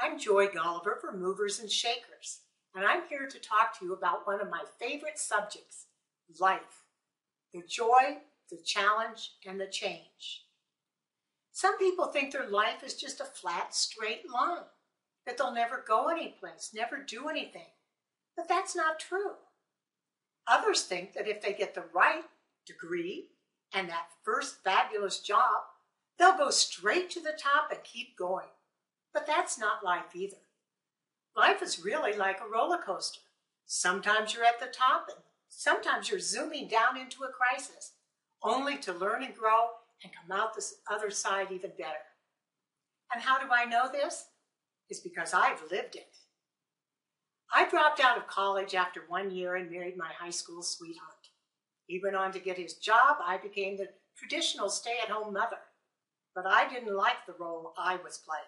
I'm Joy Golliver for Movers and Shakers, and I'm here to talk to you about one of my favorite subjects, life. The joy, the challenge, and the change. Some people think their life is just a flat, straight line, that they'll never go anyplace, never do anything. But that's not true. Others think that if they get the right degree and that first fabulous job, they'll go straight to the top and keep going. But that's not life either. Life is really like a roller coaster. Sometimes you're at the top and sometimes you're zooming down into a crisis, only to learn and grow and come out the other side even better. And how do I know this? It's because I've lived it. I dropped out of college after 1 year and married my high school sweetheart. He went on to get his job. I became the traditional stay-at-home mother, but I didn't like the role I was playing.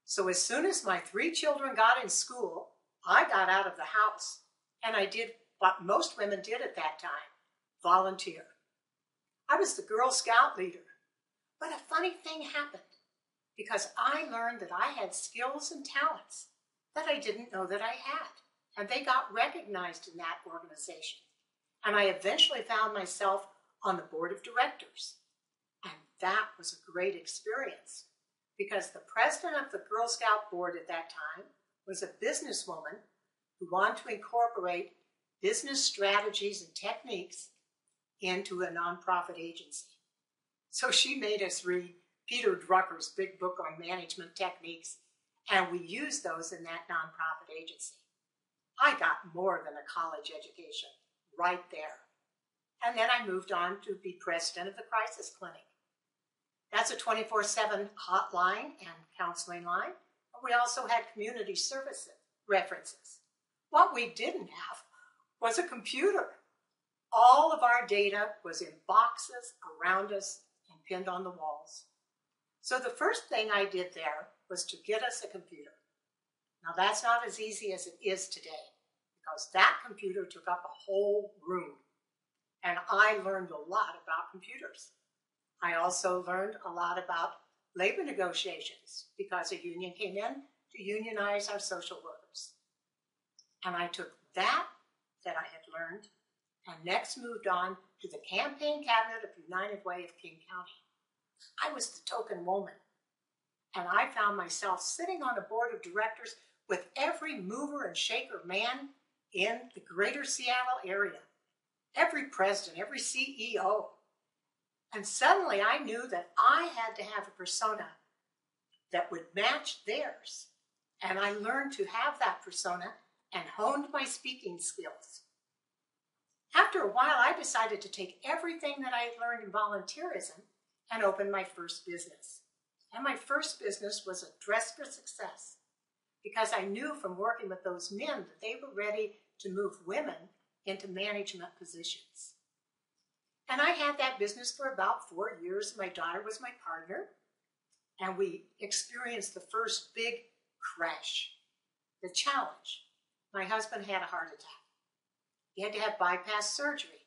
So as soon as my 3 children got in school, I got out of the house and I did what most women did at that time, volunteer. I was the Girl Scout leader, but a funny thing happened because I learned that I had skills and talents that I didn't know that I had, and they got recognized in that organization. And I eventually found myself on the board of directors, and that was a great experience because the president of the Girl Scout board at that time was a businesswoman who wanted to incorporate business strategies and techniques into a nonprofit agency. So she made us read Peter Drucker's big book on management techniques, and we used those in that nonprofit agency. I got more than a college education right there. And then I moved on to be president of the crisis clinic. That's a 24/7 hotline and counseling line. We also had community service references. What we didn't have was a computer. All of our data was in boxes around us and pinned on the walls. So the first thing I did there was to get us a computer. Now that's not as easy as it is today because that computer took up a whole room. And I learned a lot about computers. I also learned a lot about labor negotiations because a union came in to unionize our social workers. And I took that I had learned and next moved on to the campaign cabinet of United Way of King County. I was the token woman. And I found myself sitting on a board of directors with every mover and shaker man in the greater Seattle area. Every president, every CEO. And suddenly I knew that I had to have a persona that would match theirs. And I learned to have that persona and honed my speaking skills. After a while, I decided to take everything that I had learned in volunteerism and open my first business. And my first business was a dress for success because I knew from working with those men that they were ready to move women into management positions. And I had that business for about 4 years. My daughter was my partner, and we experienced the first big crash, the challenge. My husband had a heart attack. He had to have bypass surgery,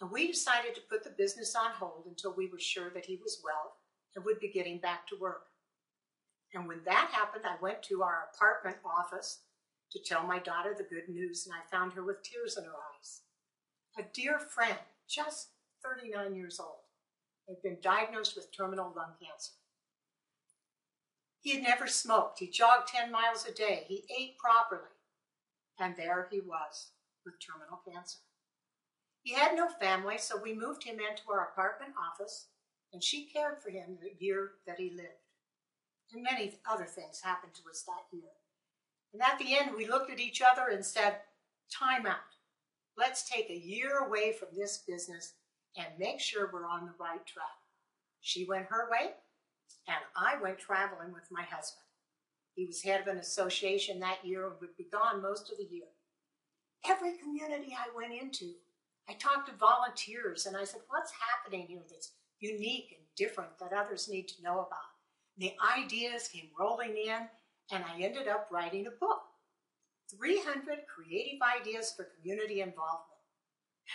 and we decided to put the business on hold until we were sure that he was well and would be getting back to work. And when that happened, I went to our apartment office to tell my daughter the good news, and I found her with tears in her eyes. A dear friend, just 39 years old, had been diagnosed with terminal lung cancer. He had never smoked. He jogged 10 miles a day. He ate properly. And there he was with terminal cancer. He had no family, so we moved him into our apartment office, and she cared for him the year that he lived. And many other things happened to us that year. And at the end, we looked at each other and said, time out. Let's take a year away from this business and make sure we're on the right track. She went her way, and I went traveling with my husband. He was head of an association that year and would be gone most of the year. Every community I went into, I talked to volunteers, and I said, what's happening here that's unique and different that others need to know about? And the ideas came rolling in, and I ended up writing a book, 300 Creative Ideas for Community Involvement.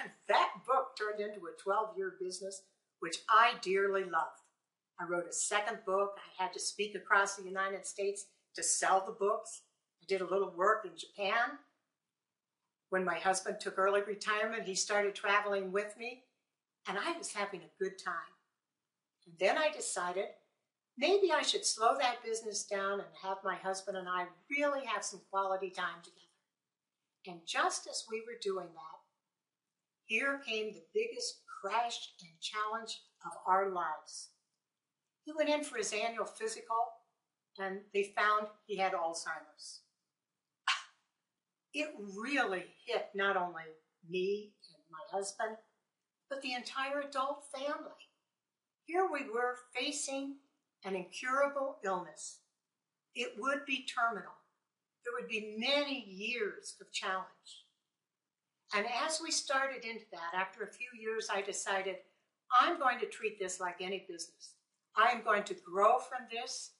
And that book turned into a 12-year business, which I dearly loved. I wrote a second book. I had to speak across the United States to sell the books. I did a little work in Japan. When my husband took early retirement, he started traveling with me, and I was having a good time. And then I decided maybe I should slow that business down and have my husband and I really have some quality time together. And just as we were doing that, here came the biggest crash and challenge of our lives. He went in for his annual physical, and they found he had Alzheimer's. It really hit not only me and my husband, but the entire adult family. Here we were facing an incurable illness. It would be terminal. There would be many years of challenge. And as we started into that, after a few years, I decided I'm going to treat this like any business. I am going to grow from this.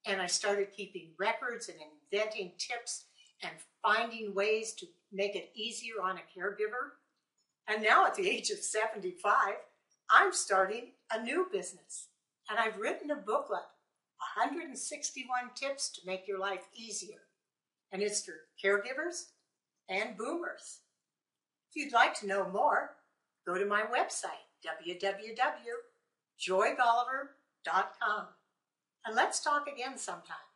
And I started keeping records and inventing tips and finding ways to make it easier on a caregiver. And now at the age of 75, I'm starting a new business. And I've written a booklet, 161 tips to make your life easier. And it's for caregivers and boomers. If you'd like to know more, go to my website, www.joygolliver.com. And let's talk again sometime.